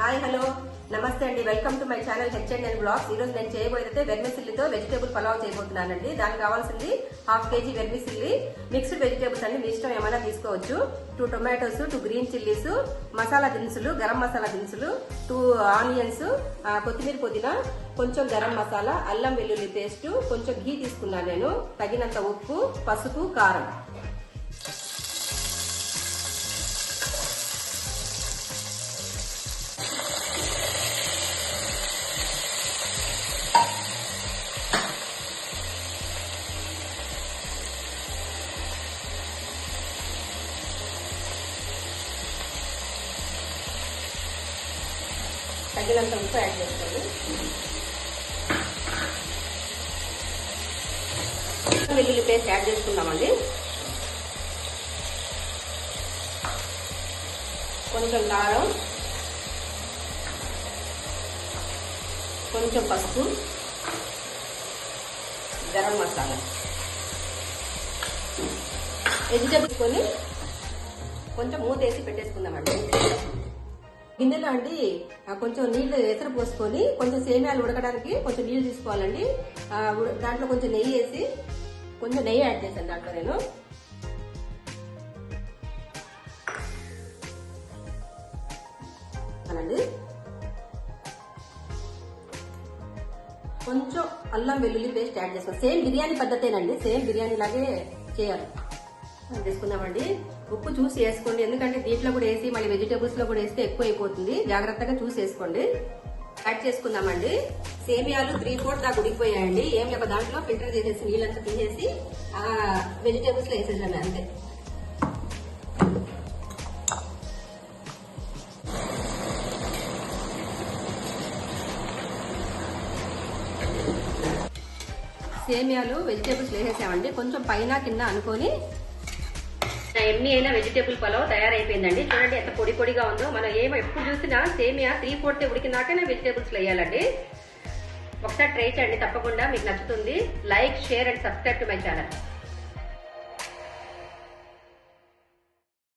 Hi hello namaste అండి. Welcome to my channel హెచ్ఎండ్ blogs. ఈ రోజు నేను చేయబోయేదైతే వెర్మిసిల్లితో వెజిటేబుల్ పలావ్ చేయబోతున్నానండి. దానికి కావాల్సింది 1/2 kg వెర్మిసిల్లి, మిక్స్డ్ వెజిటేబుల్స్ అండి, మీ ఇష్టం ఏమైనా తీసుకోవచ్చు. 2 టొమాటోస్, 2 గ్రీన్ చిల్లీస్, మసాలా దినుసులు, గరం మసాలా దినుసులు, 2 ఆనియన్స్, కొత్తిమీర, పుదీనా, కొంచెం గరం మసాలా, అల్లం వెల్లుల్లి పేస్ట్, కొంచెం ఘీ తీసుకున్నాను నేను, తగినంత ఉప్పు, పసుపు, కారం. తగినంత ఉప్పు యాడ్ చేసుకోండి. వెల్లుల్లి పేస్ట్ యాడ్ చేసుకుందామండి. కొంచెం కారం, కొంచెం పసుపు, గరం మసాలా, వెజిటేబుల్స్ కొని కొంచెం మూత వేసి పెట్టేసుకుందామండి. గిన్నెలో అండి కొంచెం నీళ్లు ఎసరు పోసుకొని కొంచెం సేమ్యాలు ఉడకడానికి కొంచెం నీళ్లు తీసుకోవాలండి. దాంట్లో కొంచెం నెయ్యి వేసి, కొంచెం నెయ్యి యాడ్ చేశాను దాంట్లో నేను. అనండి కొంచెం అల్లం వెల్లుల్లి పేస్ట్ యాడ్ చేసుకోవాలి. సేమ్ బిర్యానీ పద్ధతేనండి, సేమ్ బిర్యానీ లాగే చేయాలి. తీసుకుందామండి. ఉప్పు చూసి వేసుకోండి, ఎందుకంటే దీంట్లో కూడా వేసి మళ్ళీ వెజిటేబుల్స్ లో కూడా వేస్తే ఎక్కువ అయిపోతుంది. జాగ్రత్తగా చూసి వేసుకోండి. యాడ్ చేసుకుందామండి. సేమియాలు 3/4 దాకా ఉడికిపోయాయండి. ఏం లేక దాంట్లో ఫిల్టర్ చేసేసి నీళ్ళంతా తీసేసి వెజిటేబుల్స్ లో వేసేసాను అంతే. సేమియాలు వెజిటేబుల్స్ వేసేసామండి. కొంచెం పైన కింద అనుకొని ఎమ్మి అయినా వెజిటేబుల్ పలావ్ తయారైపోయిందండి. చూడండి ఎంత పొడి పొడిగా ఉందో. మనం ఎప్పుడు చూసినా సేమియా 3/4 ఉడికినాకనే వెజిటేబుల్స్ వేయాలండి. ఒకసారి ట్రై చేయండి, తప్పకుండా మీకు నచ్చుతుంది. Like, share and subscribe to my channel.